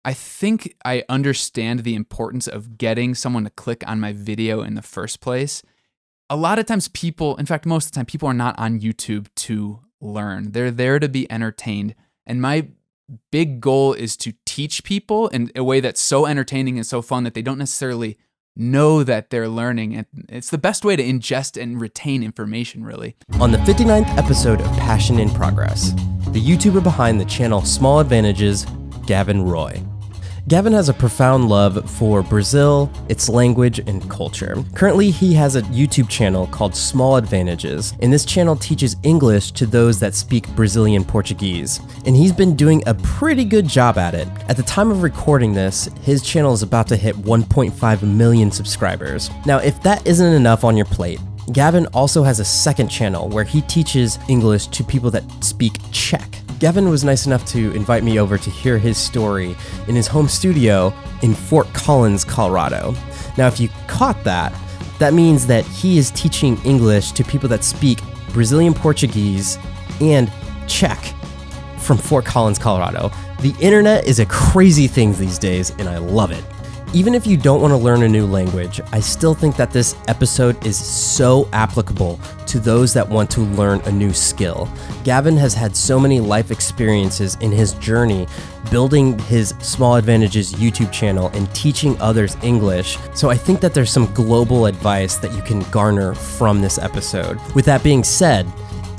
I think I understand the importance of getting someone to click on my video in the first place. A lot of times people, in fact, most of the time, people are not on YouTube to learn. They're there to be entertained. And my big goal is to teach people in a way that's so entertaining and so fun that they don't necessarily know that they're learning. And it's the best way to ingest and retain information, really. On the 59th episode of Passion in Progress, the YouTuber behind the channel Small Advantages, Gavin Roy. Gavin has a profound love for Brazil, its language, and culture. Currently, he has a YouTube channel called Small Advantages, and this channel teaches English to those that speak Brazilian Portuguese. And he's been doing a pretty good job at it. At the time of recording this, his channel is about to hit 1.5 million subscribers. Now, if that isn't enough on your plate, Gavin also has a second channel where he teaches English to people that speak Czech. Gavin was nice enough to invite me over to hear his story in his home studio in Fort Collins, Colorado. Now, if you caught that, that means that he is teaching English to people that speak Brazilian Portuguese and Czech from Fort Collins, Colorado. The internet is a crazy thing these days, and I love it. Even if you don't want to learn a new language, I still think that this episode is so applicable to those that want to learn a new skill. Gavin has had so many life experiences in his journey building his Small Advantages YouTube channel and teaching others English, so I think that there's some global advice that you can garner from this episode. With that being said,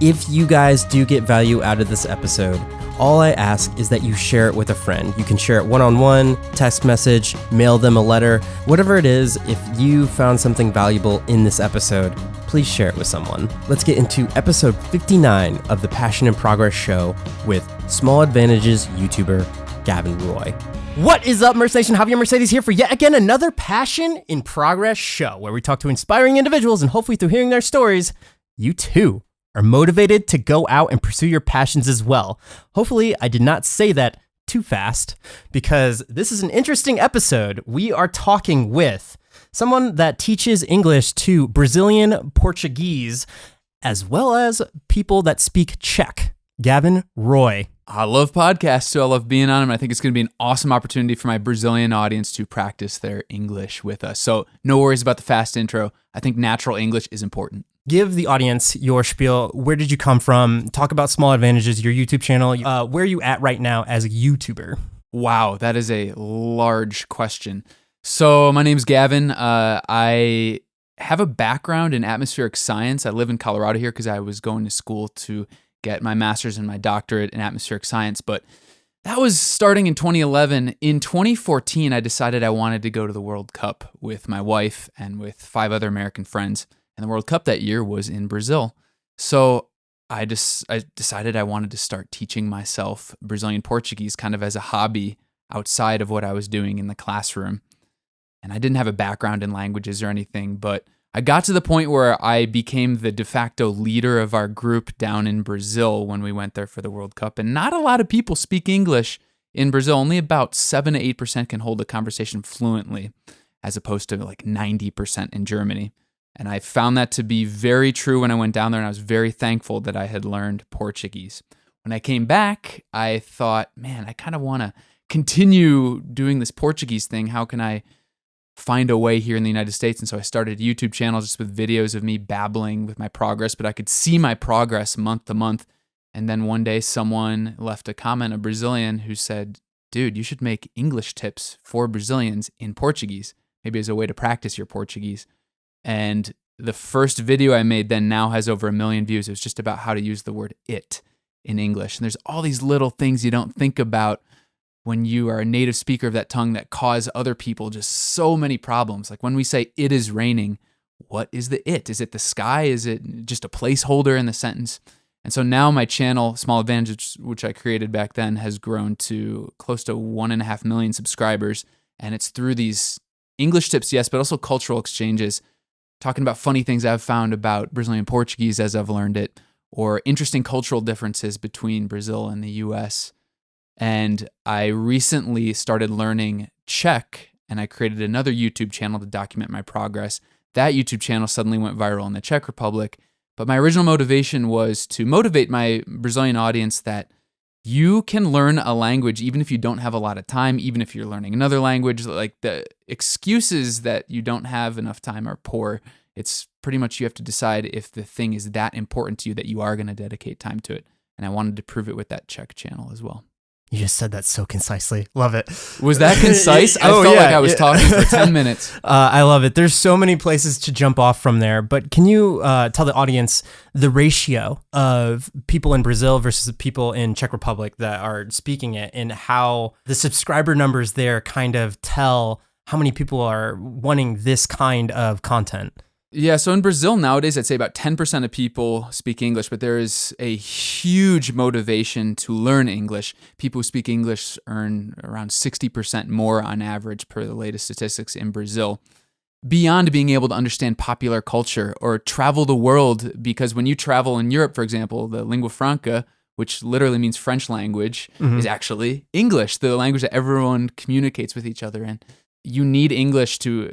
if you guys do get value out of this episode, all I ask is that you share it with a friend. You can share it one-on-one, text message, mail them a letter, whatever it is. If you found something valuable in this episode, please share it with someone. Let's get into episode 59 of the Passion in Progress show with Small Advantages YouTuber Gavin Roy. What is up, Merce Nation? Javier Mercedes here for yet again another Passion in Progress show where we talk to inspiring individuals, and hopefully through hearing their stories, you too are motivated to go out and pursue your passions as well. Hopefully, I did not say that too fast, because this is an interesting episode. We are talking with someone that teaches English to Brazilian Portuguese, as well as people that speak Czech. Gavin Roy. I love podcasts, so I love being on them. I think it's going to be an awesome opportunity for my Brazilian audience to practice their English with us. So no worries about the fast intro. I think natural English is important. Give the audience your spiel. Where did you come from? Talk about Small Advantages, your YouTube channel. Where are you at right now as a YouTuber? Wow, that is a large question. So my name's Gavin. I have a background in atmospheric science. I live in Colorado here because I was going to school to get my master's and my doctorate in atmospheric science, but that was starting in 2011. In 2014, I decided I wanted to go to the World Cup with my wife and with 5 other American friends. And the World Cup that year was in Brazil. So I decided I wanted to start teaching myself Brazilian Portuguese kind of as a hobby outside of what I was doing in the classroom. And I didn't have a background in languages or anything, but I got to the point where I became the de facto leader of our group down in Brazil when we went there for the World Cup. And not a lot of people speak English in Brazil. Only about 7 to 8% can hold a conversation fluently, as opposed to like 90% in Germany. And I found that to be very true when I went down there, and I was very thankful that I had learned Portuguese. When I came back, I thought, man, I kind of want to continue doing this Portuguese thing. How can I find a way here in the United States? And so I started a YouTube channel just with videos of me babbling with my progress, but I could see my progress month to month. And then one day someone left a comment, a Brazilian, who said, dude, you should make English tips for Brazilians in Portuguese, maybe as a way to practice your Portuguese. And the first video I made then now has over 1 million views. It was just about how to use the word it in English. And there's all these little things you don't think about when you are a native speaker of that tongue that cause other people just so many problems. Like when we say it is raining, what is the it? Is it the sky? Is it just a placeholder in the sentence? And so now my channel, Small Advantages, which I created back then, has grown to close to 1.5 million subscribers. And it's through these English tips, yes, but also cultural exchanges, talking about funny things I've found about Brazilian Portuguese as I've learned it, or interesting cultural differences between Brazil and the US. And I recently started learning Czech, and I created another YouTube channel to document my progress. That YouTube channel suddenly went viral in the Czech Republic, but my original motivation was to motivate my Brazilian audience that you can learn a language even if you don't have a lot of time, even if you're learning another language. Like, the excuses that you don't have enough time are poor. It's pretty much you have to decide if the thing is that important to you that you are going to dedicate time to it. And I wanted to prove it with that Czech channel as well. You just said that so concisely. Love it. Was that concise? I felt like I was talking for 10 minutes. I love it. There's so many places to jump off from there, but can you tell the audience the ratio of people in Brazil versus the people in Czech Republic that are speaking it, and how the subscriber numbers there kind of tell how many people are wanting this kind of content? Yeah, so in Brazil nowadays, I'd say about 10% of people speak English, but there is a huge motivation to learn English. People who speak English earn around 60% more on average per the latest statistics in Brazil. Beyond being able to understand popular culture or travel the world, because when you travel in Europe, for example, the lingua franca, which literally means French language, is actually English, the language that everyone communicates with each other in. You need English to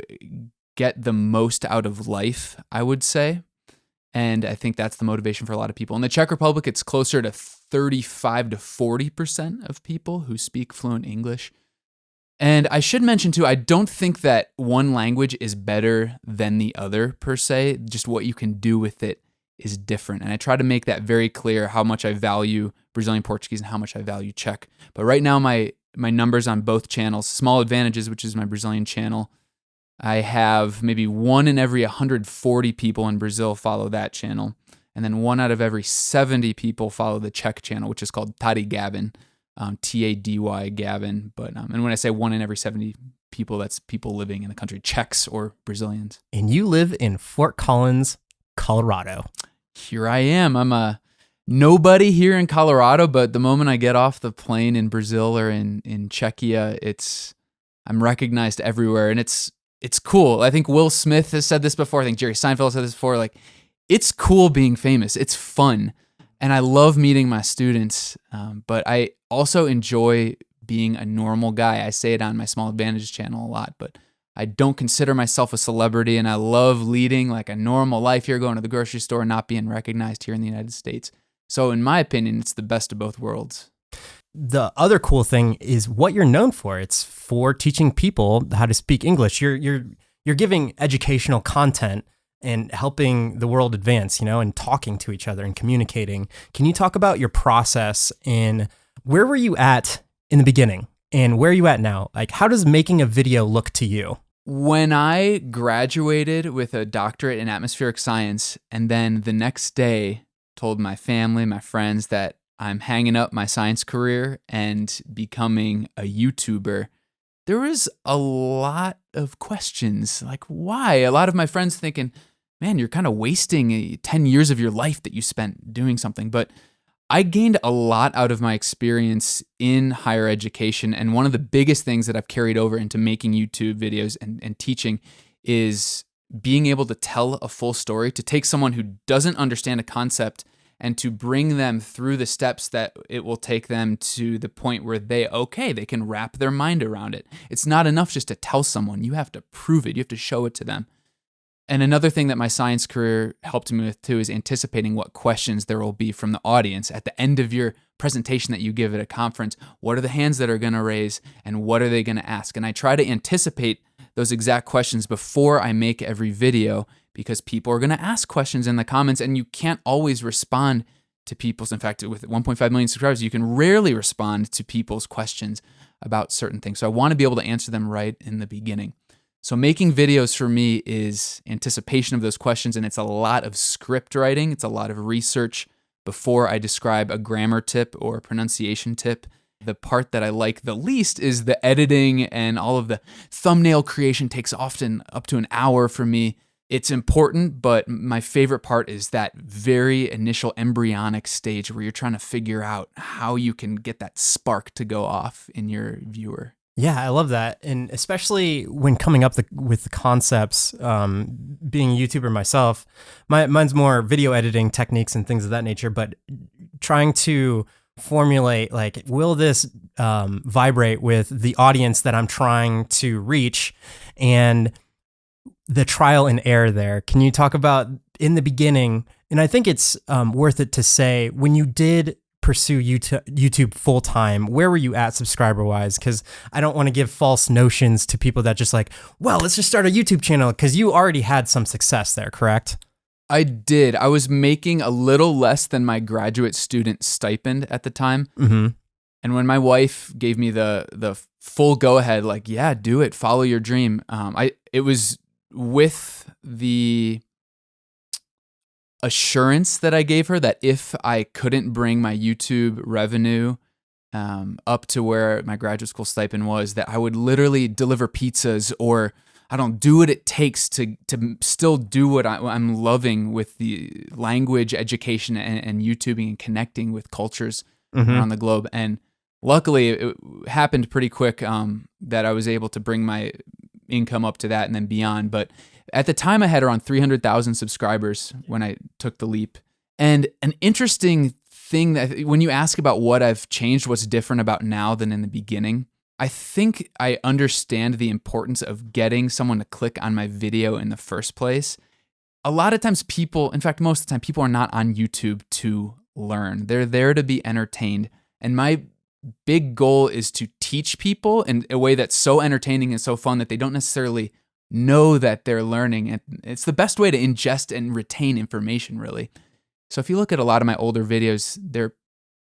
get the most out of life, I would say. And I think that's the motivation for a lot of people. In the Czech Republic, it's closer to 35 to 40% of people who speak fluent English. And I should mention too, I don't think that one language is better than the other per se. Just what you can do with it is different. And I try to make that very clear, how much I value Brazilian Portuguese and how much I value Czech. But right now, my numbers on both channels, Small Advantages, which is my Brazilian channel, I have maybe 1 in every 140 people in Brazil follow that channel. And then 1 out of every 70 people follow the Czech channel, which is called GAVIN, T-A-D-Y Gavin. But and when I say 1 in every 70 people, that's people living in the country, Czechs or Brazilians. And you live in Fort Collins, Colorado. Here I am. I'm a nobody here in Colorado, but the moment I get off the plane in Brazil or in Czechia, I'm recognized everywhere, and it's cool. I think Will Smith has said this before. I think Jerry Seinfeld has said this before. Like, it's cool being famous. It's fun. And I love meeting my students. But I also enjoy being a normal guy. I say it on my Small Advantages channel a lot, but I don't consider myself a celebrity. And I love leading like a normal life here, going to the grocery store, and not being recognized here in the United States. So in my opinion, it's the best of both worlds. The other cool thing is what you're known for. It's for teaching people how to speak English. You're giving educational content and helping the world advance, and talking to each other and communicating. Can you talk about your process, and where were you at in the beginning and where are you at now? Like, how does making a video look to you? When I graduated with a doctorate in atmospheric science, and then the next day told my family, my friends, that I'm hanging up my science career and becoming a YouTuber, there was a lot of questions. Like, why? A lot of my friends thinking, man, you're kind of wasting 10 years of your life that you spent doing something. But I gained a lot out of my experience in higher education. And one of the biggest things that I've carried over into making YouTube videos and teaching is being able to tell a full story, to take someone who doesn't understand a concept and to bring them through the steps that it will take them to the point where they can wrap their mind around it. It's not enough just to tell someone. You have to prove it. You have to show it to them. And another thing that my science career helped me with too is anticipating what questions there will be from the audience. At the end of your presentation that you give at a conference, what are the hands that are going to raise and what are they going to ask? And I try to anticipate those exact questions before I make every video, because people are going to ask questions in the comments and you can't always respond to people's. In fact, with 1.5 million subscribers, you can rarely respond to people's questions about certain things. So I want to be able to answer them right in the beginning. So making videos for me is anticipation of those questions, and it's a lot of script writing. It's a lot of research before I describe a grammar tip or a pronunciation tip. The part that I like the least is the editing, and all of the thumbnail creation takes often up to an hour for me. It's important, but my favorite part is that very initial embryonic stage where you're trying to figure out how you can get that spark to go off in your viewer. Yeah, I love that. And especially when coming up with the concepts, being a YouTuber myself, mine's more video editing techniques and things of that nature, but trying to formulate, like, will this vibrate with the audience that I'm trying to reach, and the trial and error there. Can you talk about in the beginning, and I think it's worth it to say, when you did pursue YouTube full time, where were you at subscriber wise? Because I don't want to give false notions to people that just like, well, let's just start a YouTube channel, because you already had some success there, correct? I did. I was making a little less than my graduate student stipend at the time. Mm-hmm. And when my wife gave me the full go ahead, like, yeah, do it, follow your dream. It was with the assurance that I gave her that if I couldn't bring my YouTube revenue up to where my graduate school stipend was, that I would literally deliver pizzas, or I don't do what it takes to still do what I'm loving with the language education and YouTubing and connecting with cultures around the globe. And luckily, it happened pretty quick that I was able to bring my income up to that and then beyond. But at the time, I had around 300,000 subscribers when I took the leap. And an interesting thing that when you ask about what I've changed, what's different about now than in the beginning, I think I understand the importance of getting someone to click on my video in the first place. A lot of times people, in fact, most of the time, people are not on YouTube to learn. They're there to be entertained. And my big goal is to teach people in a way that's so entertaining and so fun that they don't necessarily know that they're learning. And it's the best way to ingest and retain information, really. So if you look at a lot of my older videos, they're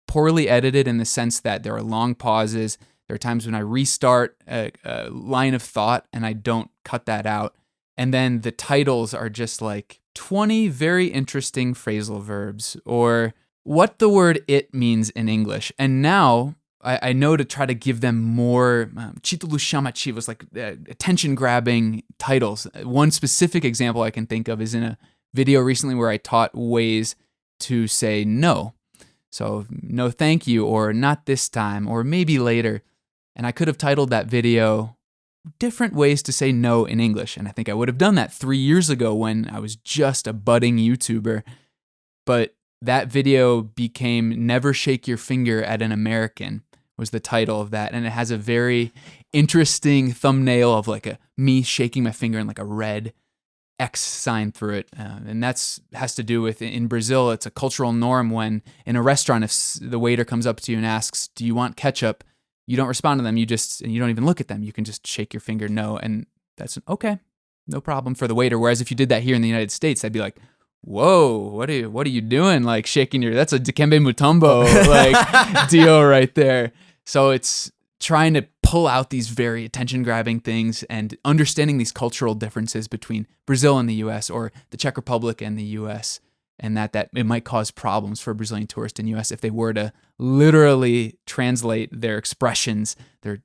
poorly edited in the sense that there are long pauses. There are times when I restart a line of thought and I don't cut that out. And then the titles are just like 20 very interesting phrasal verbs, or what the word it means in English. And now I know to try to give them more chitulushamachi, like attention-grabbing titles. One specific example I can think of is in a video recently where I taught ways to say no. So no thank you, or not this time, or maybe later. And I could have titled that video different ways to say no in English. And I think I would have done that 3 years ago when I was just a budding YouTuber. But that video became Never Shake Your Finger at an American was the title of that. And it has a very interesting thumbnail of like me shaking my finger and like a red X sign through it. And that's has to do with, in Brazil, it's a cultural norm when in a restaurant, if the waiter comes up to you and asks, do you want ketchup? You don't respond to them. You don't even look at them. You can just shake your finger no. And that's okay, no problem for the waiter. Whereas if you did that here in the United States, I'd be like, whoa, what are you doing? Like shaking that's a Dikembe Mutombo like deal right there. So it's trying to pull out these very attention-grabbing things and understanding these cultural differences between Brazil and the U.S. or the Czech Republic and the U.S. and that it might cause problems for a Brazilian tourist in U.S. if they were to literally translate their expressions, their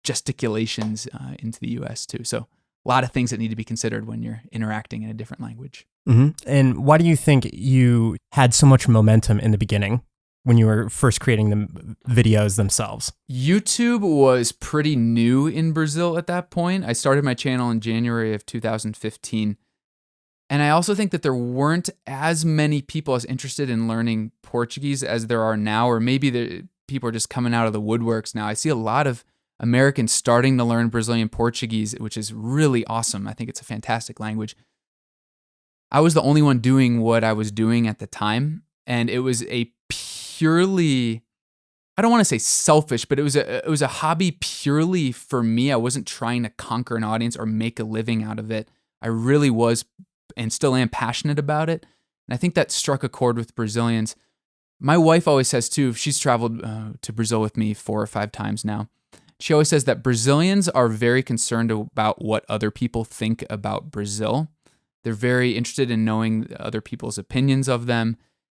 gesticulations into the U.S. too. So a lot of things that need to be considered when you're interacting in a different language. Mm-hmm. And why do you think you had so much momentum in the beginning when you were first creating the videos themselves? YouTube was pretty new in Brazil at that point. I started my channel in January of 2015. And I also think that there weren't as many people as interested in learning Portuguese as there are now, or maybe the people are just coming out of the woodworks now. I see a lot of Americans starting to learn Brazilian Portuguese, which is really awesome. I think it's a fantastic language. I was the only one doing what I was doing at the time, and it was a purely, I don't want to say selfish, but it was a hobby purely for me. I wasn't trying to conquer an audience or make a living out of it. I really was and still am passionate about it. And I think that struck a chord with Brazilians. My wife always says too, she's traveled to Brazil with me 4 or 5 times now. She always says that Brazilians are very concerned about what other people think about Brazil. They're very interested in knowing other people's opinions of them.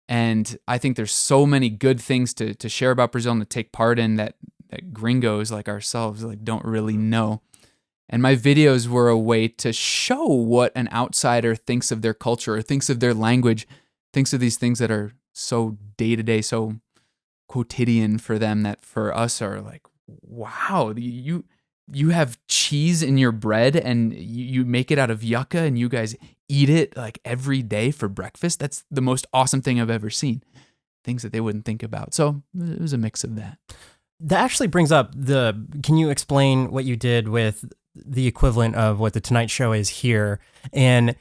And I think there's so many good things to share about Brazil and to take part in that gringos like ourselves like don't really know. And my videos were a way to show what an outsider thinks of their culture or thinks of their language, thinks of these things that are so day-to-day, so quotidian for them that for us are like, wow, you have cheese in your bread and you make it out of yucca and you guys eat it like every day for breakfast. That's the most awesome thing I've ever seen. Things that they wouldn't think about. So it was a mix of that. That actually brings up can you explain what you did with the equivalent of what the Tonight Show is here? And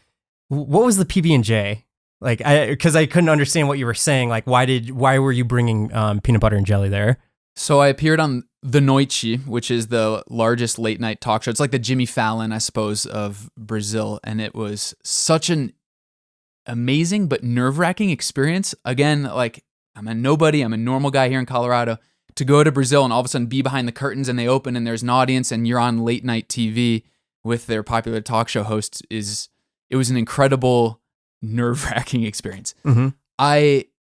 what was the PB&J Like, because I couldn't understand what you were saying. Like, why were you bringing peanut butter and jelly there? So I appeared on The Noite, which is the largest late night talk show. It's like the Jimmy Fallon, I suppose, of Brazil. And it was such an amazing but nerve-wracking experience. Again, like, I'm a nobody, I'm a normal guy here in Colorado. To go to Brazil and all of a sudden be behind the curtains and they open and there's an audience and you're on late night TV with their popular talk show hosts it was an incredible, nerve-wracking experience. Mm-hmm.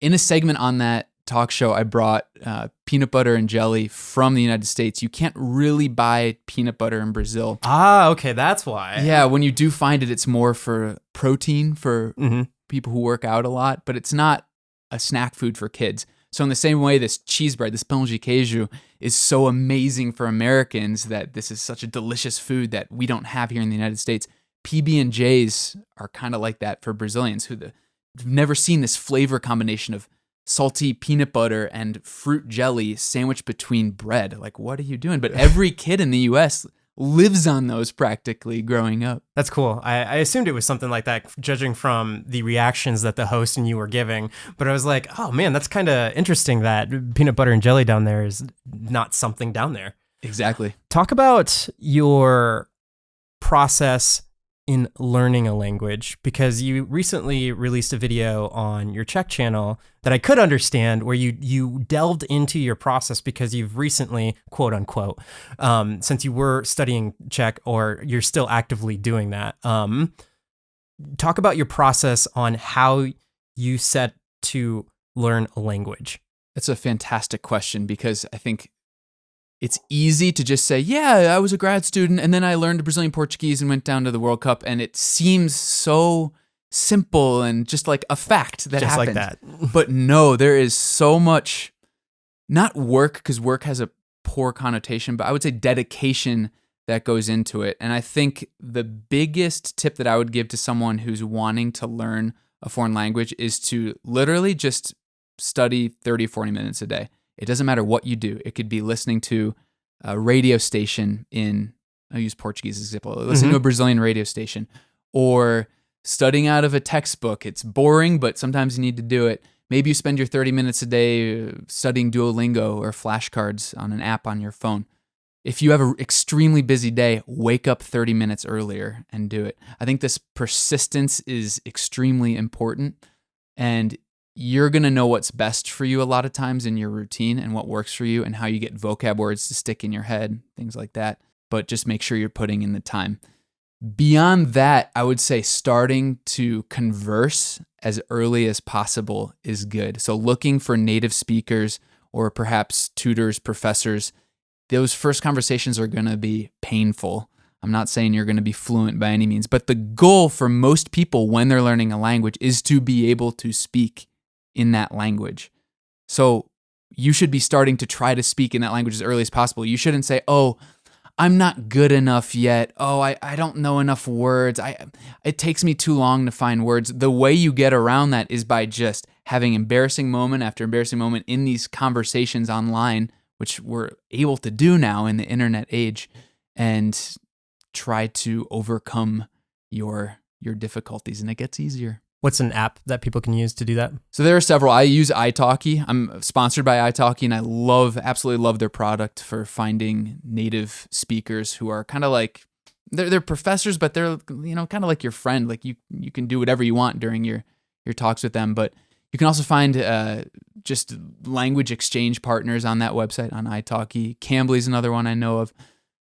In a segment on that talk show, I brought peanut butter and jelly from the United States. You can't really buy peanut butter in Brazil. Ah, okay, that's why. Yeah, when you do find it, it's more for protein for people who work out a lot, but it's not a snack food for kids. So in the same way, this cheese bread, this pão de queijo, is so amazing for Americans that this is such a delicious food that we don't have here in the United States. PB&Js are kind of like that for Brazilians who've never seen this flavor combination of salty peanut butter and fruit jelly sandwiched between bread. Like, what are you doing? But every kid in the U.S. lives on those practically growing up. That's cool. I assumed it was something like that, judging from the reactions that the host and you were giving. But I was like, oh man, that's kind of interesting that peanut butter and jelly down there is not something down there. Exactly. Talk about your process in learning a language, because you recently released a video on your Czech channel that I could understand, where you delved into your process because you've recently, quote unquote, since you were studying Czech, or you're still actively doing that. Talk about your process on how you set to learn a language. That's a fantastic question, because I think it's easy to just say, yeah, I was a grad student and then I learned Brazilian Portuguese and went down to the World Cup. And it seems so simple and just like a fact that just happened. Like that. But no, there is so much, not work, because work has a poor connotation, but I would say dedication that goes into it. And I think the biggest tip that I would give to someone who's wanting to learn a foreign language is to literally just study 30, 40 minutes a day. It doesn't matter what you do. It could be listening to a radio station I'll use Portuguese as an example, listening to a Brazilian radio station, or studying out of a textbook. It's boring, but sometimes you need to do it. Maybe you spend your 30 minutes a day studying Duolingo or flashcards on an app on your phone. If you have an extremely busy day, wake up 30 minutes earlier and do it. I think this persistence is extremely important, and you're going to know what's best for you a lot of times in your routine and what works for you and how you get vocab words to stick in your head, things like that. But just make sure you're putting in the time. Beyond that, I would say starting to converse as early as possible is good. So looking for native speakers or perhaps tutors, professors. Those first conversations are going to be painful. I'm not saying you're going to be fluent by any means, but the goal for most people when they're learning a language is to be able to speak in that language. So you should be starting to try to speak in that language as early as possible. You shouldn't say, oh, I'm not good enough yet. Oh, I don't know enough words. It takes me too long to find words. The way you get around that is by just having embarrassing moment after embarrassing moment in these conversations online, which we're able to do now in the internet age, and try to overcome your difficulties, and it gets easier. What's an app that people can use to do that? So there are several. I use italki. I'm sponsored by italki, and I absolutely love their product for finding native speakers who are kind of like, they're professors, but they're, kind of like your friend. Like you can do whatever you want during your talks with them. But you can also find just language exchange partners on that website on italki. Cambly's another one I know of.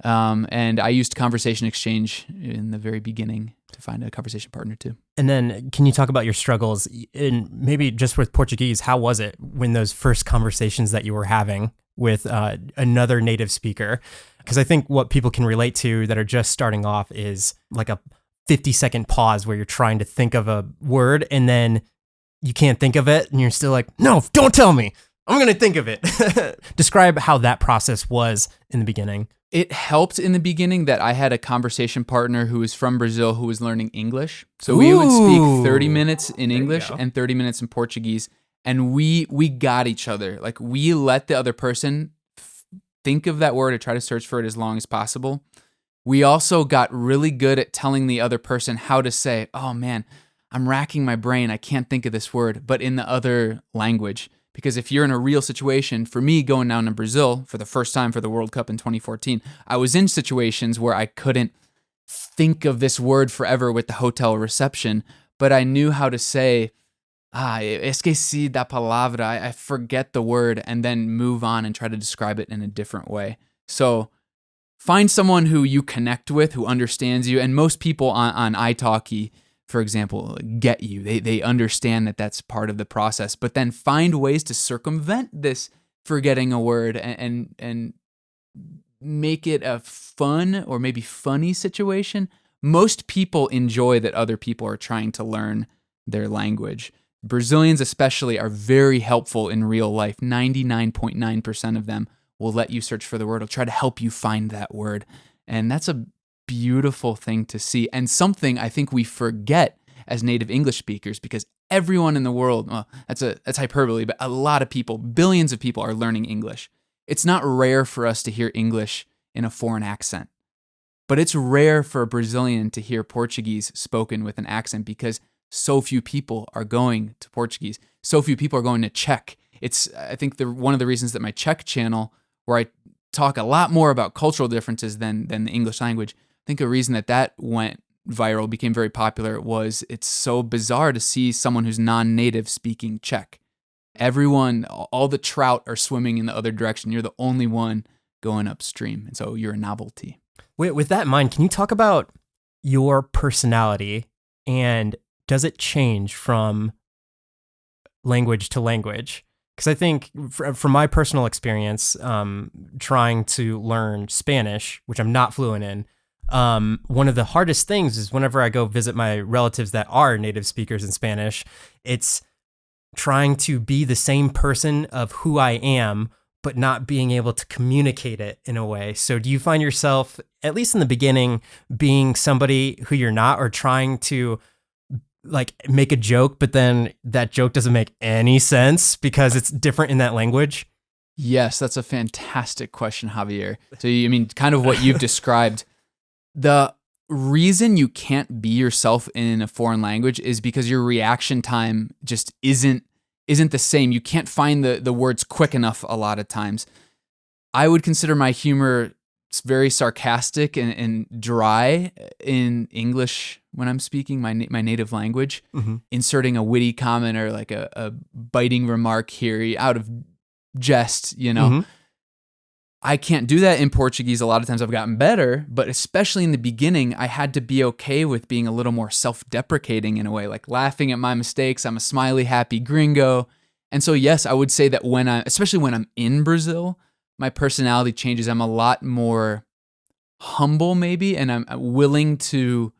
And I used Conversation Exchange in the very beginning to find a conversation partner too. And then can you talk about your struggles in maybe just with Portuguese? How was it when those first conversations that you were having with another native speaker? Because I think what people can relate to that are just starting off is like a 50-second pause where you're trying to think of a word and then you can't think of it and you're still like, no, don't tell me. I'm going to think of it. Describe how that process was in the beginning. It helped in the beginning that I had a conversation partner who was from Brazil who was learning English. So we would speak 30 minutes in English and 30 minutes in Portuguese, and we got each other. Like, we let the other person think of that word or try to search for it as long as possible. We also got really good at telling the other person how to say, oh man, I'm racking my brain. I can't think of this word, but in the other language. Because if you're in a real situation, for me going down to Brazil for the first time for the World Cup in 2014, I was in situations where I couldn't think of this word forever with the hotel reception, but I knew how to say, esqueci da palavra, I forget the word, and then move on and try to describe it in a different way. So find someone who you connect with, who understands you, and most people on italki, for example, get you. They understand that that's part of the process, but then find ways to circumvent this forgetting a word and make it a fun or maybe funny situation. Most people enjoy that other people are trying to learn their language. Brazilians especially are very helpful in real life. 99.9% of them will let you search for the word, will try to help you find that word. And that's a beautiful thing to see, and something I think we forget as native English speakers, because everyone in the world, well, that's hyperbole, but a lot of people, billions of people are learning English. It's not rare for us to hear English in a foreign accent, but it's rare for a Brazilian to hear Portuguese spoken with an accent because so few people are going to Portuguese. So few people are going to Czech. It's, I think, one of the reasons that my Czech channel, where I talk a lot more about cultural differences than the English language, I think a reason that went viral, became very popular, was it's so bizarre to see someone who's non-native speaking Czech. Everyone, all the trout are swimming in the other direction. You're the only one going upstream. And so you're a novelty. With that in mind, can you talk about your personality, and does it change from language to language? Because I think from my personal experience, trying to learn Spanish, which I'm not fluent in, one of the hardest things is whenever I go visit my relatives that are native speakers in Spanish, it's trying to be the same person of who I am, but not being able to communicate it in a way. So do you find yourself, at least in the beginning, being somebody who you're not, or trying to like make a joke, but then that joke doesn't make any sense because it's different in that language? Yes, that's a fantastic question, Javier. So you mean kind of what you've described. The reason you can't be yourself in a foreign language is because your reaction time just isn't the same. You can't find the words quick enough a lot of times. I would consider my humor very sarcastic and dry in English when I'm speaking my native language. Mm-hmm. Inserting a witty comment or like a biting remark here out of jest, you know. Mm-hmm. I can't do that in Portuguese. A lot of times I've gotten better, but especially in the beginning, I had to be okay with being a little more self-deprecating in a way, like laughing at my mistakes. I'm a smiley, happy gringo. And so, yes, I would say that especially when I'm in Brazil, my personality changes. I'm a lot more humble maybe, and I'm willing to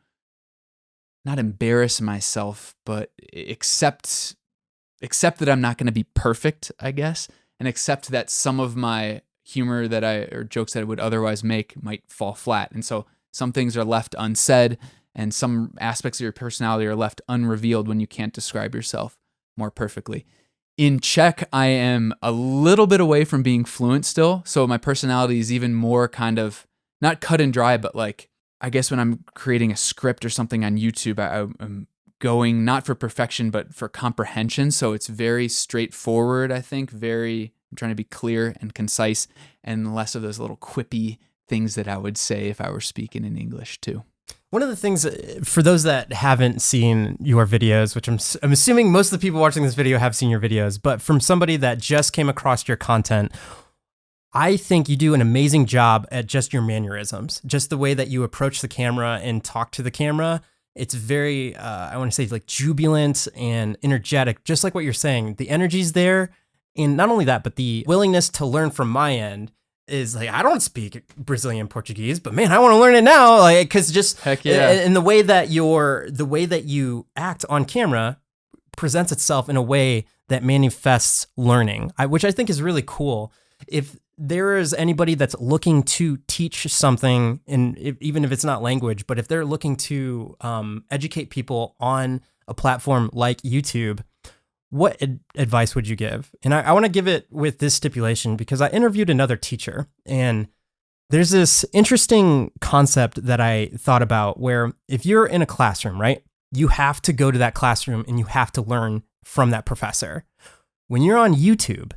not embarrass myself, but accept that I'm not going to be perfect, I guess, and accept that some of my humor or jokes that I would otherwise make might fall flat. And so some things are left unsaid, and some aspects of your personality are left unrevealed when you can't describe yourself more perfectly. In Czech, I am a little bit away from being fluent still, so my personality is even more kind of, not cut and dry, but like, I guess when I'm creating a script or something on YouTube, I'm going not for perfection, but for comprehension. So it's very straightforward, I think, I'm trying to be clear and concise, and less of those little quippy things that I would say if I were speaking in English too. One of the things, for those that haven't seen your videos, which I'm assuming most of the people watching this video have seen your videos, but from somebody that just came across your content, I think you do an amazing job at just your mannerisms, just the way that you approach the camera and talk to the camera. It's very, I want to say, like jubilant and energetic, just like what you're saying. The energy's there. And not only that, but the willingness to learn from my end is like, I don't speak Brazilian Portuguese, but man, I want to learn it now. Like, cause just, heck yeah. And the way that you act on camera presents itself in a way that manifests learning, which I think is really cool. If there is anybody that's looking to teach something, even if it's not language, but if they're looking to educate people on a platform like YouTube, what advice would you give? And I want to give it with this stipulation, because I interviewed another teacher, and there's this interesting concept that I thought about where if you're in a classroom, right, you have to go to that classroom and you have to learn from that professor. When you're on YouTube,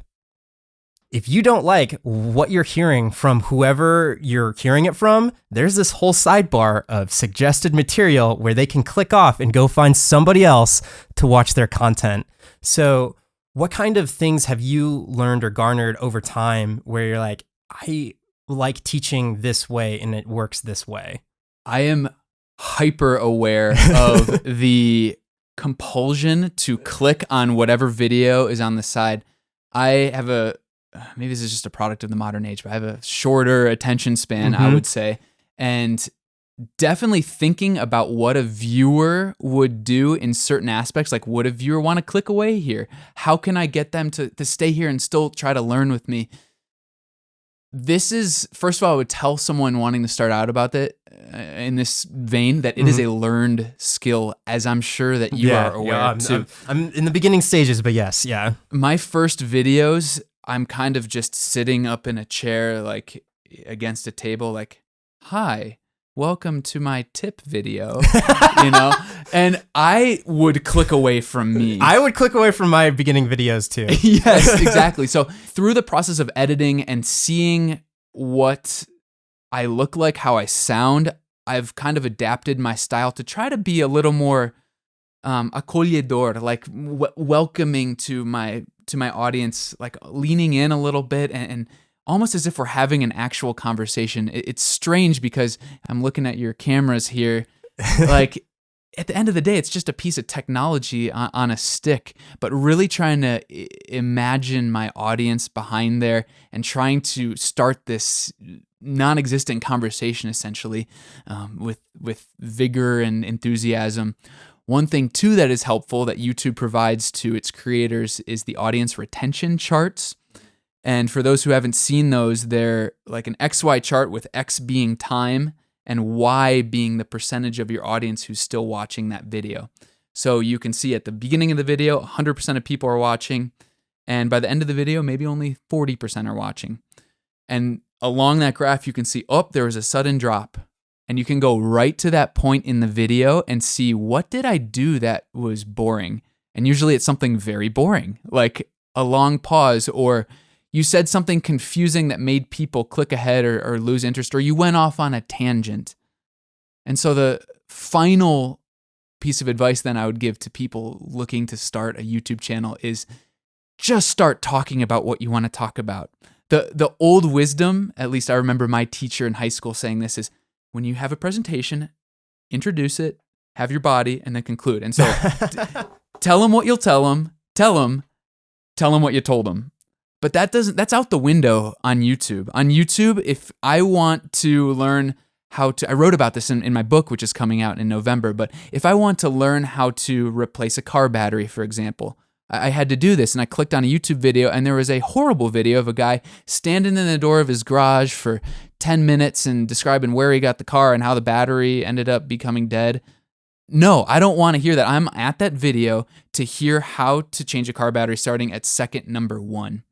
if you don't like what you're hearing from whoever you're hearing it from, there's this whole sidebar of suggested material where they can click off and go find somebody else to watch their content. So what kind of things have you learned or garnered over time where you're like, I like teaching this way and it works this way? I am hyper aware of the compulsion to click on whatever video is on the side. I have maybe this is just a product of the modern age, but I have a shorter attention span, I would say. And definitely thinking about what a viewer would do in certain aspects, like would a viewer want to click away here? How can I get them to stay here and still try to learn with me? This is, first of all, I would tell someone wanting to start out about that in this vein that it is a learned skill, as I'm sure that you are aware too. I'm in the beginning stages, but yes, yeah. My first videos, I'm kind of just sitting up in a chair, like against a table, like, hi, welcome to my tip video, and I would click away from me. I would click away from my beginning videos too. Yes, exactly. So through the process of editing and seeing what I look like, how I sound, I've kind of adapted my style to try to be a little more acogedor, like welcoming to my audience, like leaning in a little bit and almost as if we're having an actual conversation. It's strange because I'm looking at your cameras here. Like at the end of the day, it's just a piece of technology on a stick, but really trying to imagine my audience behind there and trying to start this non-existent conversation essentially with vigor and enthusiasm. One thing too that is helpful that YouTube provides to its creators is the audience retention charts. And for those who haven't seen those, they're like an XY chart with X being time and Y being the percentage of your audience who's still watching that video. So you can see at the beginning of the video, 100% of people are watching. And by the end of the video, maybe only 40% are watching. And along that graph, you can see, there was a sudden drop. And you can go right to that point in the video and see, what did I do that was boring? And usually it's something very boring, like a long pause, or you said something confusing that made people click ahead or lose interest, or you went off on a tangent. And so the final piece of advice then I would give to people looking to start a YouTube channel is just start talking about what you want to talk about. The old wisdom, at least I remember my teacher in high school saying this, is when you have a presentation, introduce it, have your body, and then conclude. And so tell them what you'll tell them, tell them what you told them. But that's out the window on YouTube. On YouTube, if I want to learn I wrote about this in my book, which is coming out in November, but if I want to learn how to replace a car battery, for example, I had to do this, and I clicked on a YouTube video, and there was a horrible video of a guy standing in the door of his garage for 10 minutes and describing where he got the car and how the battery ended up becoming dead. No, I don't want to hear that. I'm at that video to hear how to change a car battery starting at second number 1.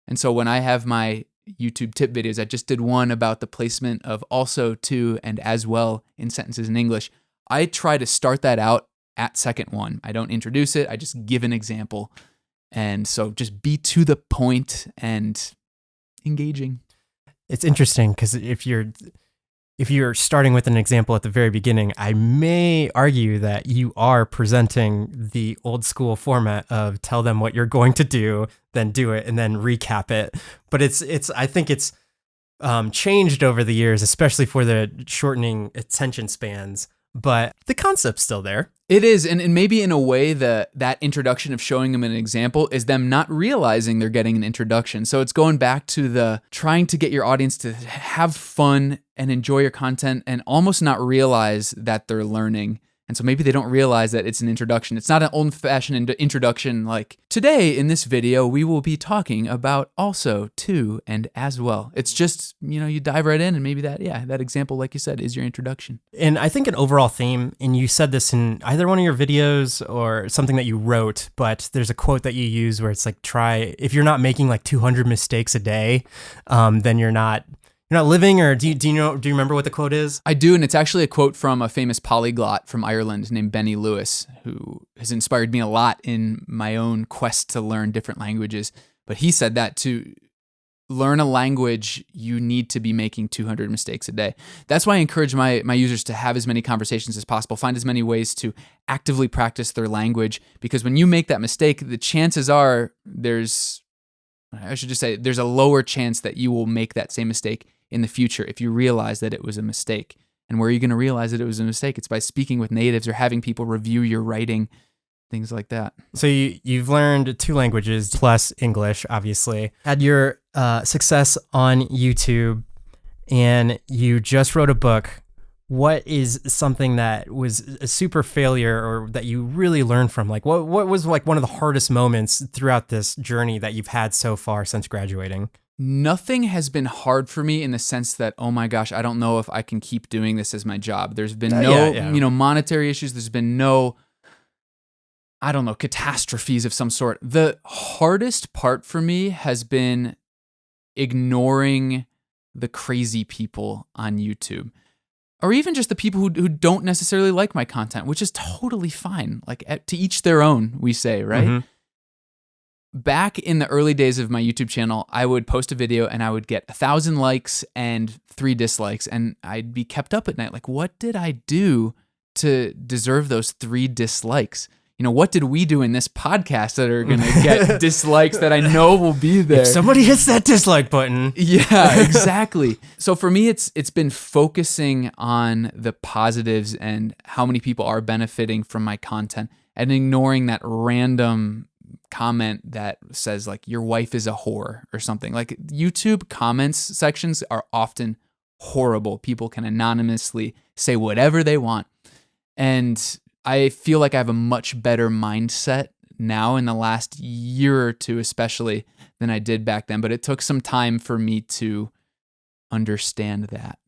And so when I have my YouTube tip videos, I just did one about the placement of also, to, and as well in sentences in English. I try to start that out at second 1. I don't introduce it. I just give an example. And so just be to the point and engaging. It's interesting because if you're starting with an example at the very beginning, I may argue that you are presenting the old school format of tell them what you're going to do, then do it, and then recap it. But I think it's changed over the years, especially for the shortening attention spans. But the concept's still there. It is, and maybe in a way that introduction of showing them an example is them not realizing they're getting an introduction. So it's going back to the trying to get your audience to have fun and enjoy your content and almost not realize that they're learning. And so maybe they don't realize that it's an introduction. It's not an old-fashioned introduction like, today in this video, we will be talking about also, to, and as well. It's just, you dive right in and maybe that example, like you said, is your introduction. And I think an overall theme, and you said this in either one of your videos or something that you wrote, but there's a quote that you use where it's like, if you're not making like 200 mistakes a day, then you're not You're not living, or do you remember what the quote is? I do, and it's actually a quote from a famous polyglot from Ireland named Benny Lewis, who has inspired me a lot in my own quest to learn different languages. But he said that to learn a language, you need to be making 200 mistakes a day. That's why I encourage my users to have as many conversations as possible, find as many ways to actively practice their language, because when you make that mistake, the chances are there's a lower chance that you will make that same mistake in the future if you realize that it was a mistake. And where are you going to realize that it was a mistake? It's by speaking with natives or having people review your writing, things like that. So you've learned 2 languages plus English, obviously. Had your success on YouTube, and you just wrote a book. What is something that was a super failure or that you really learned from? Like what was like one of the hardest moments throughout this journey that you've had so far since graduating? Nothing has been hard for me in the sense that, oh my gosh, I don't know if I can keep doing this as my job. There's been no, monetary issues. There's been no, catastrophes of some sort. The hardest part for me has been ignoring the crazy people on YouTube, or even just the people who don't necessarily like my content, which is totally fine. Like, to each their own, we say, right? Mm-hmm. Back in the early days of my YouTube channel, I would post a video and I would get 1,000 likes and 3 dislikes, and I'd be kept up at night. Like, what did I do to deserve those 3 dislikes? What did we do in this podcast that are going to get dislikes that I know will be there? If somebody hits that dislike button. Yeah, exactly. So for me, it's been focusing on the positives and how many people are benefiting from my content, and ignoring that random comment that says like your wife is a whore or something. Like, YouTube comments sections are often horrible. People can anonymously say whatever they want. And I feel like I have a much better mindset now in the last year or 2 especially than I did back then, but it took some time for me to understand that.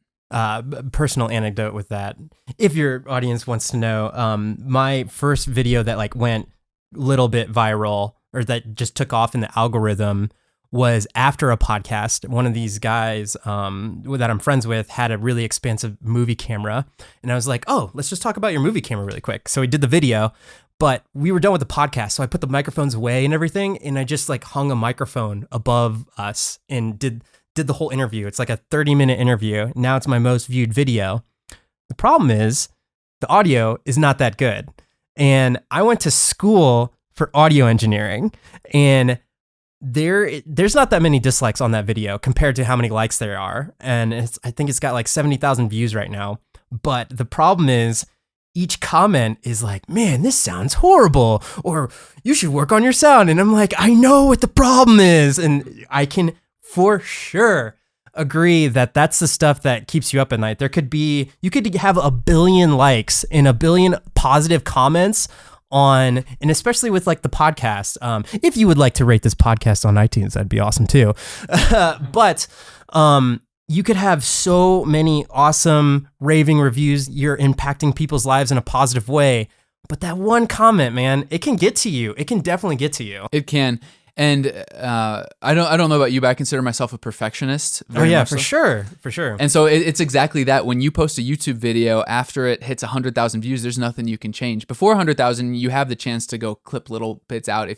Personal anecdote with that, if your audience wants to know, my first video that like went a little bit viral, or that just took off in the algorithm, was after a podcast. One of these guys that I'm friends with had a really expensive movie camera, and I was like, oh, let's just talk about your movie camera really quick. So we did the video, but we were done with the podcast, so I put the microphones away and everything, and I just like hung a microphone above us and did the whole interview. It's like a 30-minute interview. Now it's my most viewed video. The problem is the audio is not that good. And I went to school for audio engineering, and there's not that many dislikes on that video compared to how many likes there are. And I think it's got like 70,000 views right now. But the problem is each comment is like, man, this sounds horrible, or you should work on your sound. And I'm like, I know what the problem is. And I can for sure agree that that's the stuff that keeps you up at night. You could have 1 billion likes and 1 billion positive comments on, and especially with like the podcast. If you would like to rate this podcast on iTunes, that'd be awesome too. But you could have so many awesome raving reviews. You're impacting people's lives in a positive way. But that one comment, man, it can get to you. It can definitely get to you. It can. And I don't know about you, but I consider myself a perfectionist. Oh yeah, for sure. And so it's exactly that. When you post a YouTube video, after it hits 100,000 views, there's nothing you can change. Before 100,000, you have the chance to go clip little bits out.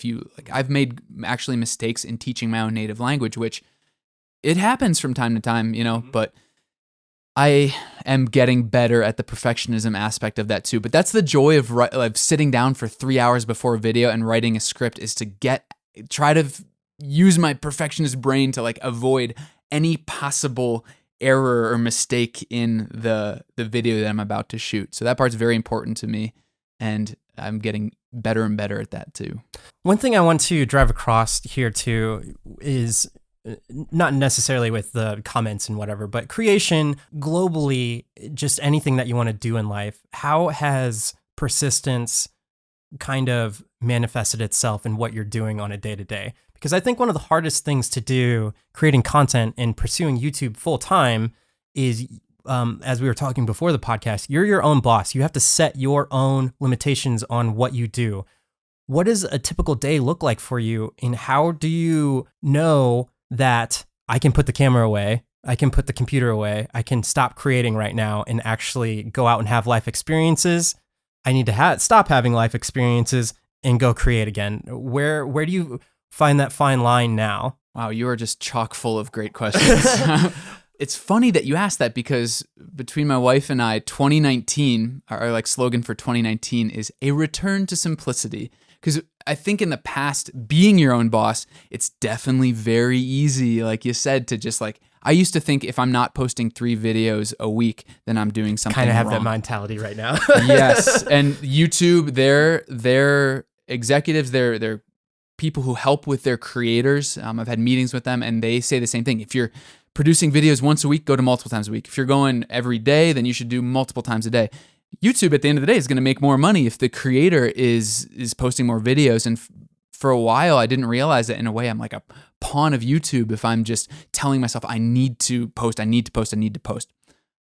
I've made actually mistakes in teaching my own native language, which it happens from time to time, but I am getting better at the perfectionism aspect of that too. But that's the joy of sitting down for 3 hours before a video and writing a script, is to try to use my perfectionist brain to like avoid any possible error or mistake in the video that I'm about to shoot. So that part's very important to me, and I'm getting better and better at that too. One thing I want to drive across here too is not necessarily with the comments and whatever, but creation globally, just anything that you want to do in life. How has persistence kind of manifested itself in what you're doing on a day-to-day? Because I think one of the hardest things to do creating content and pursuing YouTube full time is, as we were talking before the podcast, you're your own boss. You have to set your own limitations on what you do. What does a typical day look like for you, and how do you know that I can put the camera away, I can put the computer away. I can stop creating right now and actually go out and have life experiences. I need to stop having life experiences and go create again. Where do you find that fine line now? Wow, you are just chock full of great questions. It's funny that you asked that because between my wife and I, 2019, our like slogan for 2019 is a return to simplicity. Because I think in the past, being your own boss, it's definitely very easy, like you said, to just like, I used to think if I'm not posting 3 videos a week, then I'm doing something wrong. Kind of have that mentality right now. Yes, and YouTube, they're executives, they're people who help with their creators. I've had meetings with them, and they say the same thing. If you're producing videos once a week, go to multiple times a week. If you're going every day, then you should do multiple times a day. YouTube, at the end of the day, is going to make more money if the creator is posting more videos. And for a while, I didn't realize that in a way I'm like a pawn of YouTube if I'm just telling myself I need to post, I need to post, I need to post.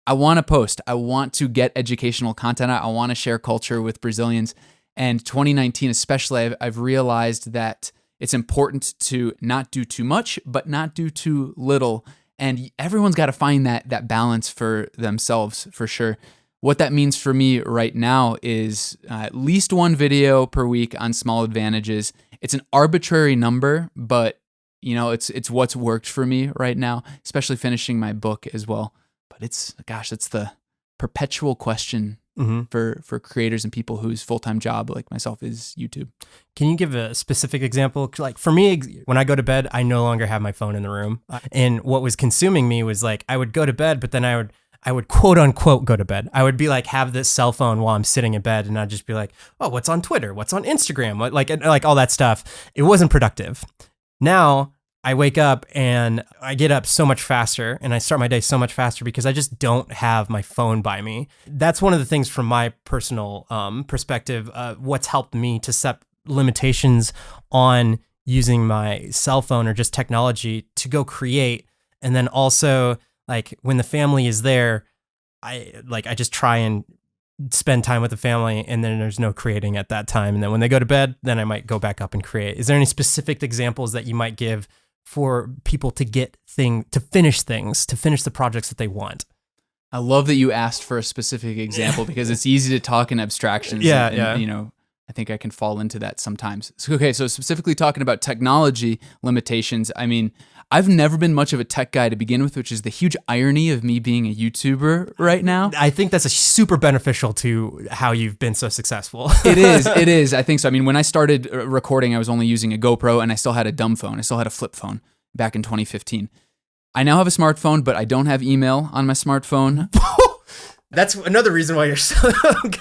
I want to post. I want to get educational content out. I want to share culture with Brazilians. And 2019 especially, I've realized that it's important to not do too much, but not do too little. And everyone's got to find that balance for themselves, for sure. What that means for me right now is at least 1 video per week on small advantages. It's an arbitrary number, but you know, it's what's worked for me right now, especially finishing my book as well. But it's the perpetual question for creators and people whose full-time job, like myself, is YouTube. Can you give a specific example? Like for me, when I go to bed, I no longer have my phone in the room. And what was consuming me was like, I would go to bed, but then I would quote unquote go to bed. I would be like, have this cell phone while I'm sitting in bed, and I'd just be like, oh, what's on Twitter? What's on Instagram? Like all that stuff. It wasn't productive. Now I wake up and I get up so much faster and I start my day so much faster because I just don't have my phone by me. That's one of the things from my personal perspective, what's helped me to set limitations on using my cell phone or just technology to go create. And then also, like when the family is there, I just try and spend time with the family, and then there's no creating at that time. And then when they go to bed, then I might go back up and create. Is there any specific examples that you might give for people to finish the projects that they want? I love that you asked for a specific example because it's easy to talk in abstractions. And, you know, I think I can fall into that sometimes. So specifically talking about technology limitations, I mean, I've never been much of a tech guy to begin with, which is the huge irony of me being a YouTuber right now. I think that's super beneficial to how you've been so successful. It is. I think so. I mean, when I started recording, I was only using a GoPro and I still had a dumb phone. I still had a flip phone back in 2015. I now have a smartphone, but I don't have email on my smartphone. That's another reason why you're so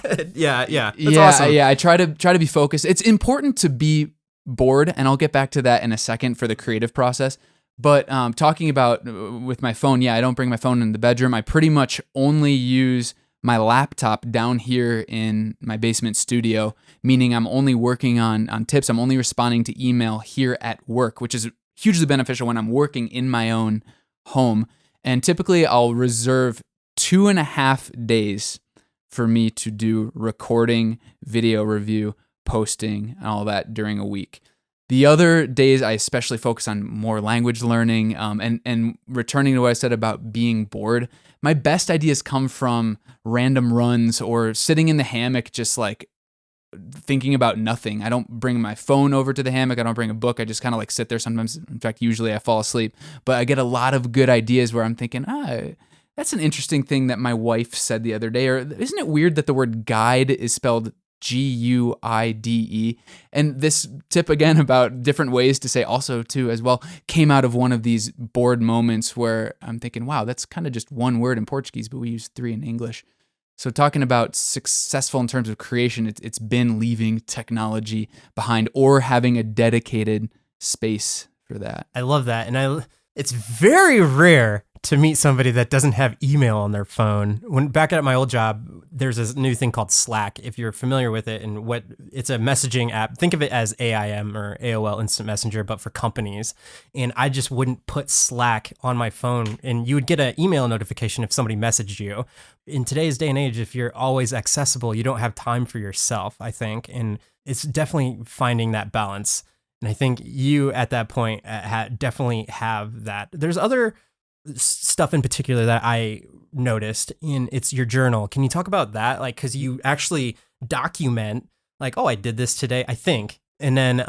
good. Yeah. That's awesome. Yeah, I try to be focused. It's important to be bored, and I'll get back to that in a second for the creative process. But talking about with my phone, I don't bring my phone in the bedroom. I pretty much only use my laptop down here in my basement studio, meaning I'm only working on tips. I'm only responding to email here at work, which is hugely beneficial when I'm working in my own home. And typically I'll reserve 2.5 days for me to do recording, video review, posting, and all that during a week. The other days, I especially focus on more language learning and returning to what I said about being bored. My best ideas come from random runs or sitting in the hammock just like thinking about nothing. I don't bring my phone over to the hammock. I don't bring a book. I just kind of like sit there sometimes. In fact, usually I fall asleep. But I get a lot of good ideas where I'm thinking, that's an interesting thing that my wife said the other day. Or isn't it weird that the word guide is spelled Guide? And this tip again about different ways to say also too as well came out of one of these bored moments where I'm thinking, wow, that's kind of just one word in Portuguese, but we use 3 in English. So talking about successful in terms of creation, it's been leaving technology behind or having a dedicated space for that. I love that. And it's very rare to meet somebody that doesn't have email on their phone. When back at my old job, there's this new thing called Slack, if you're familiar with it, and it's a messaging app. Think of it as AIM or AOL Instant Messenger, but for companies. And I just wouldn't put Slack on my phone, and you would get an email notification if somebody messaged you. In today's day and age, if you're always accessible, you don't have time for yourself, I think. And it's definitely finding that balance. And I think you at that point definitely have that. There's other stuff in particular that I noticed it's your journal. Can you talk about that? Like, because you actually document, like, oh, I did this today, I think. And then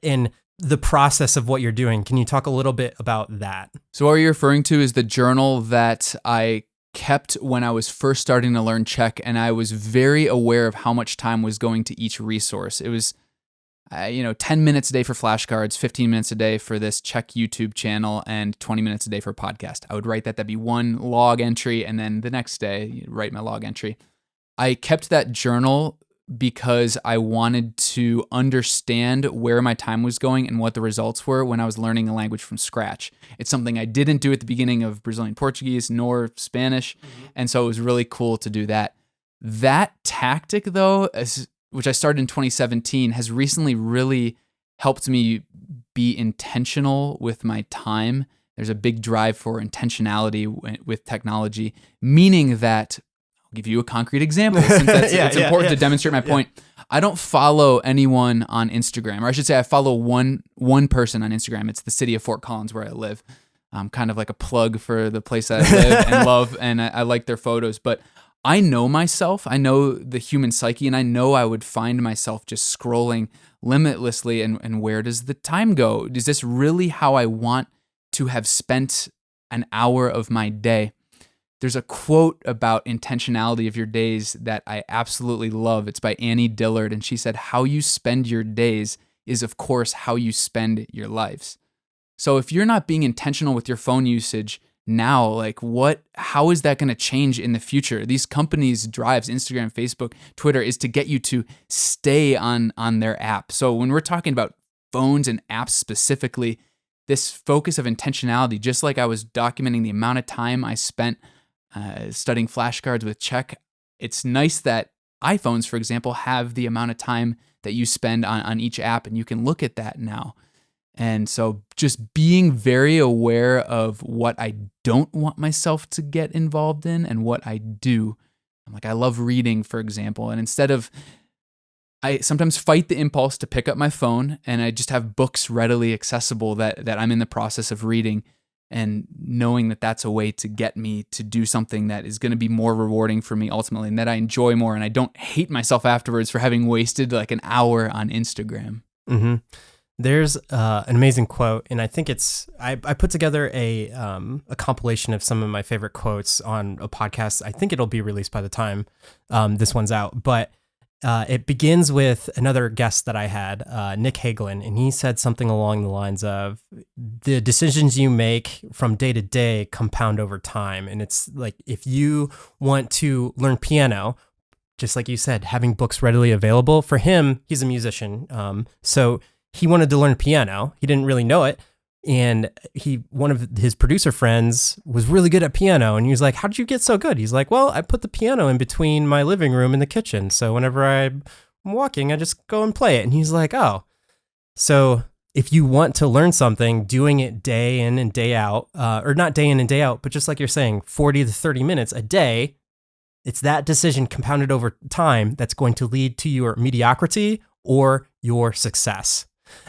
in the process of what you're doing, can you talk a little bit about that? So what you're referring to is the journal that I kept when I was first starting to learn Czech, and I was very aware of how much time was going to each resource. It was 10 minutes a day for flashcards, 15 minutes a day for this Czech YouTube channel, and 20 minutes a day for a podcast. I would write that. That'd be one log entry, and then the next day, write my log entry. I kept that journal because I wanted to understand where my time was going and what the results were when I was learning a language from scratch. It's something I didn't do at the beginning of Brazilian Portuguese nor Spanish, and so it was really cool to do that. That tactic, though, which I started in 2017, has recently really helped me be intentional with my time. There's a big drive for intentionality with technology, meaning that, I'll give you a concrete example since it's important to demonstrate my point. I don't follow anyone on Instagram, or I should say I follow one person on Instagram. It's the city of Fort Collins where I live. Kind of like a plug for the place that I live and love, and I like their photos. But I know myself, I know the human psyche, and I know I would find myself just scrolling limitlessly, and where does the time go? Is this really how I want to have spent an hour of my day? There's a quote about intentionality of your days that I absolutely love. It's by Annie Dillard, and she said, "How you spend your days is, of course, how you spend your lives." So if you're not being intentional with your phone usage now, how is that going to change in the future? These companies' drives, Instagram, Facebook, Twitter, is to get you to stay on their app. So when we're talking about phones and apps specifically, this focus of intentionality, just like I was documenting the amount of time I spent studying flashcards with Czech, it's nice that iPhones, for example, have the amount of time that you spend on each app, and you can look at that now. And so just being very aware of what I don't want myself to get involved in and what I do. I love reading, for example, and I sometimes fight the impulse to pick up my phone, and I just have books readily accessible that I'm in the process of reading, and knowing that that's a way to get me to do something that is going to be more rewarding for me ultimately, and that I enjoy more, and I don't hate myself afterwards for having wasted like an hour on Instagram. Mm-hmm. There's an amazing quote, and I think I put together a compilation of some of my favorite quotes on a podcast. I think it'll be released by the time this one's out, but it begins with another guest that I had, Nick Hagelin, and he said something along the lines of, the decisions you make from day to day compound over time. And it's like, if you want to learn piano, just like you said, having books readily available. For him, he's a musician, so he wanted to learn piano. He didn't really know it. And one of his producer friends was really good at piano. And he was like, "How did you get so good?" He's like, "Well, I put the piano in between my living room and the kitchen. So whenever I'm walking, I just go and play it." And he's like, "Oh." So if you want to learn something, doing it day in and day out, or not day in and day out, but just like you're saying, 40 to 30 minutes a day, it's that decision compounded over time that's going to lead to your mediocrity or your success.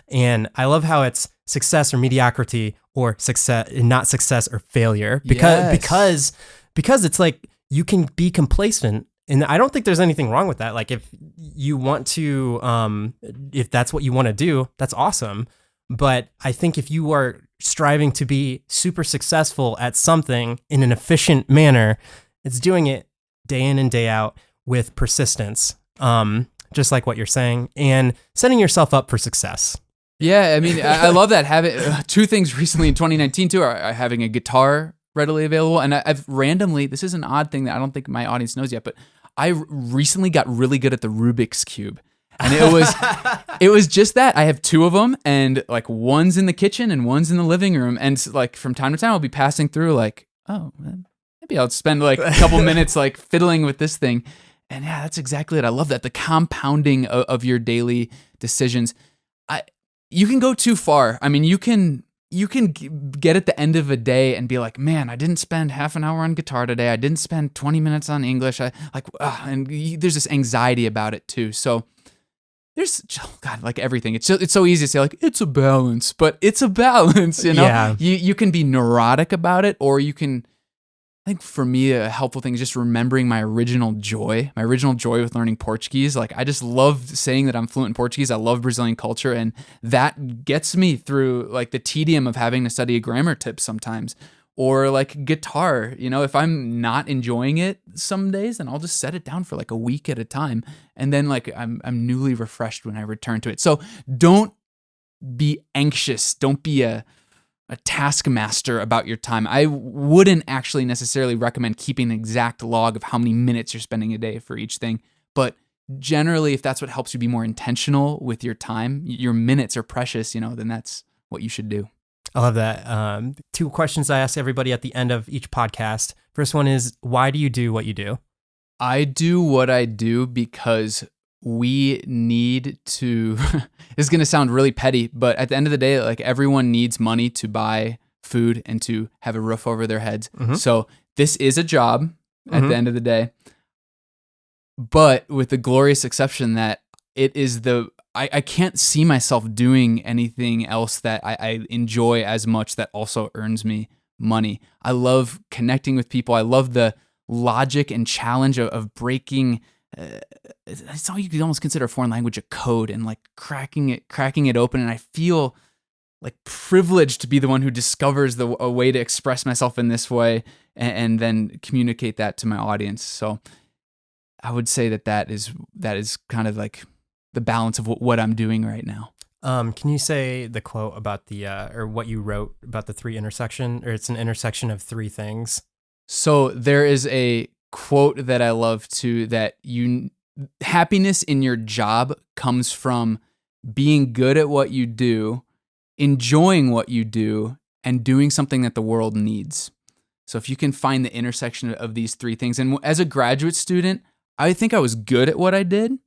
And I love how it's success or mediocrity, or success, not success or failure, because it's like you can be complacent, and I don't think there's anything wrong with that. Like, if you want to, if that's what you want to do, that's awesome. But I think if you are striving to be super successful at something in an efficient manner, it's doing it day in and day out with persistence. Just like what you're saying, and setting yourself up for success. Yeah, I mean, I love that. Having two things recently in 2019 too are having a guitar readily available, and I've randomly, this is an odd thing that I don't think my audience knows yet, but I recently got really good at the Rubik's Cube, and it was just that. I have two of them, and like one's in the kitchen and one's in the living room, and like from time to time I'll be passing through, like, oh, maybe I'll spend like a couple minutes like fiddling with this thing. And yeah, that's exactly it. I love that. The compounding of your daily decisions. You can go too far. I mean, you can get at the end of a day and be like, man, I didn't spend half an hour on guitar today. I didn't spend 20 minutes on English. And there's this anxiety about it too. So there's, oh God, like everything. It's so easy to say like, it's a balance, but it's a balance, you know? Yeah. You can be neurotic about it, or you can, I think for me, a helpful thing is just remembering my original joy with learning Portuguese. Like, I just love saying that I'm fluent in Portuguese. I love Brazilian culture, and that gets me through like the tedium of having to study a grammar tip sometimes. Or like guitar, you know, if I'm not enjoying it some days, then I'll just set it down for like a week at a time. And then like I'm newly refreshed when I return to it. So don't be anxious. Don't be a taskmaster about your time. I wouldn't actually necessarily recommend keeping an exact log of how many minutes you're spending a day for each thing. But generally, if that's what helps you be more intentional with your time, your minutes are precious, you know, then that's what you should do. I love that. 2 questions I ask everybody at the end of each podcast. First one is, why do you do what you do? I do what I do because we need to, this is going to sound really petty, but at the end of the day, like everyone needs money to buy food and to have a roof over their heads. Mm-hmm. So this is a job at the end of the day, but with the glorious exception that it is I can't see myself doing anything else that I enjoy as much that also earns me money. I love connecting with people. I love the logic and challenge of breaking. It's all you could almost consider a foreign language a code, and like cracking it open. And I feel like privileged to be the one who discovers a way to express myself in this way and then communicate that to my audience. So I would say that is kind of like the balance of what I'm doing right now. Can you say the quote about or what you wrote about the 3 intersection, or it's an intersection of 3 things? So there is a quote that I love too, that happiness in your job comes from being good at what you do, enjoying what you do, and doing something that the world needs. So if you can find the intersection of these 3 things, and as a graduate student, I think I was good at what I did.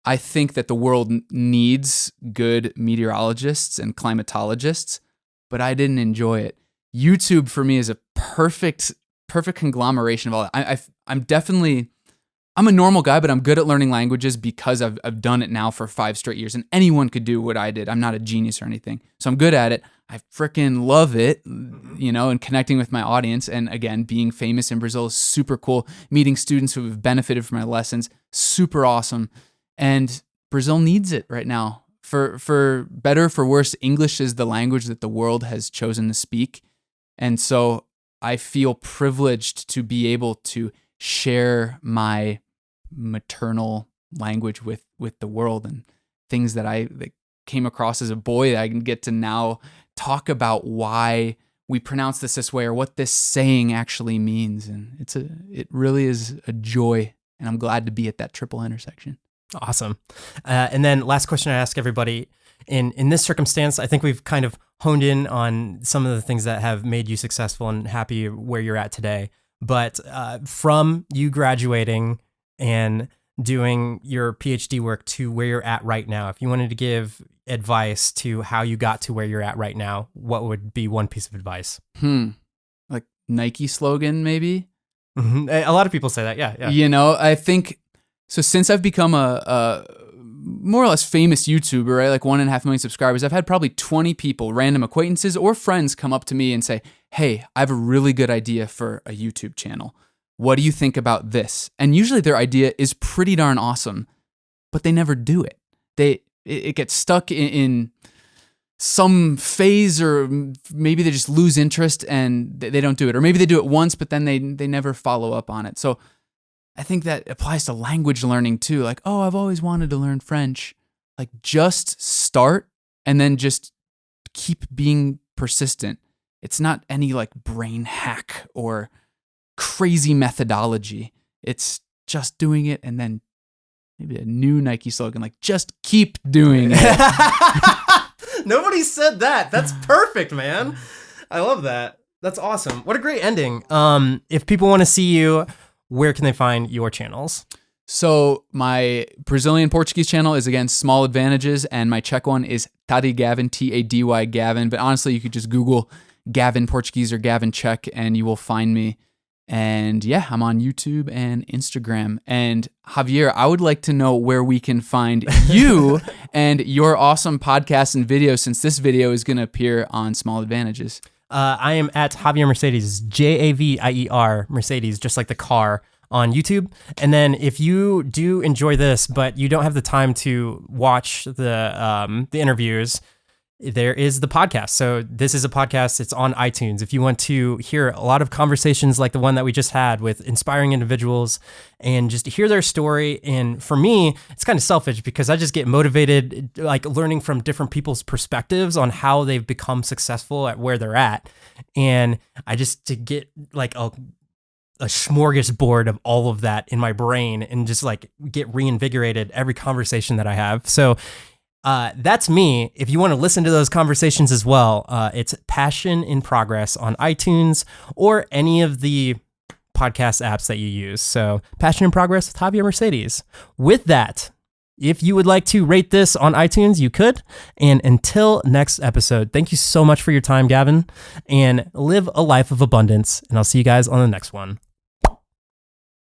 I think that the world needs good meteorologists and climatologists, but I didn't enjoy it. YouTube for me is a perfect conglomeration of all that. I'm a normal guy, but I'm good at learning languages because I've done it now for 5 straight years, and anyone could do what I did. I'm not a genius or anything, so I'm good at it. I freaking love it, you know, and connecting with my audience. And again, being famous in Brazil is super cool. Meeting students who have benefited from my lessons, super awesome. And Brazil needs it right now. For better, for worse, English is the language that the world has chosen to speak. And so I feel privileged to be able to share my maternal language with the world, and things that came across as a boy that I can get to now talk about why we pronounce this way or what this saying actually means. And it really is a joy, and I'm glad to be at that triple intersection. Awesome. And then last question I ask everybody, in this circumstance, I think we've kind of honed in on some of the things that have made you successful and happy where you're at today. But from you graduating and doing your PhD work to where you're at right now, if you wanted to give advice to how you got to where you're at right now, what would be one piece of advice? Like Nike slogan, maybe? Mm-hmm. A lot of people say that, yeah. You know, I think, so since I've become a more or less famous YouTuber, right, like 1.5 million subscribers, I've had probably 20 people, random acquaintances or friends, come up to me and say, hey, I have a really good idea for a YouTube channel. What do you think about this? And usually their idea is pretty darn awesome, but they never do it. It gets stuck in some phase, or maybe they just lose interest and they don't do it. Or maybe they do it once, but then they never follow up on it. So I think that applies to language learning too. Like, oh, I've always wanted to learn French. Like, just start and then just keep being persistent. It's not any like brain hack or crazy methodology. It's just doing it, and then maybe a new Nike slogan, like, just keep doing it. Nobody said that. That's perfect, man. I love that. That's awesome. What a great ending. If people want to see you, where can they find your channels? So my Brazilian Portuguese channel is, again, Small Advantages, and my Czech one is Tady Gavin, Tady Gavin. But honestly, you could just Google Gavin Portuguese or Gavin Czech, and you will find me. And yeah, I'm on YouTube and Instagram. And Javier, I would like to know where we can find you and your awesome podcasts and videos, since this video is going to appear on Small Advantages. I am at Javier Mercedes, Javier Mercedes, just like the car, on YouTube. And then if you do enjoy this, but you don't have the time to watch the interviews, there is the podcast. So this is a podcast. It's on iTunes. If you want to hear a lot of conversations like the one that we just had with inspiring individuals and just hear their story. And for me, it's kind of selfish because I just get motivated, like learning from different people's perspectives on how they've become successful at where they're at. And I just to get like a smorgasbord of all of that in my brain and just like get reinvigorated every conversation that I have. So that's me. If you want to listen to those conversations as well, it's Passion in Progress on iTunes or any of the podcast apps that you use. So Passion in Progress with Javier Mercedes. With that, if you would like to rate this on iTunes, you could. And until next episode, thank you so much for your time, Gavin, and live a life of abundance. And I'll see you guys on the next one.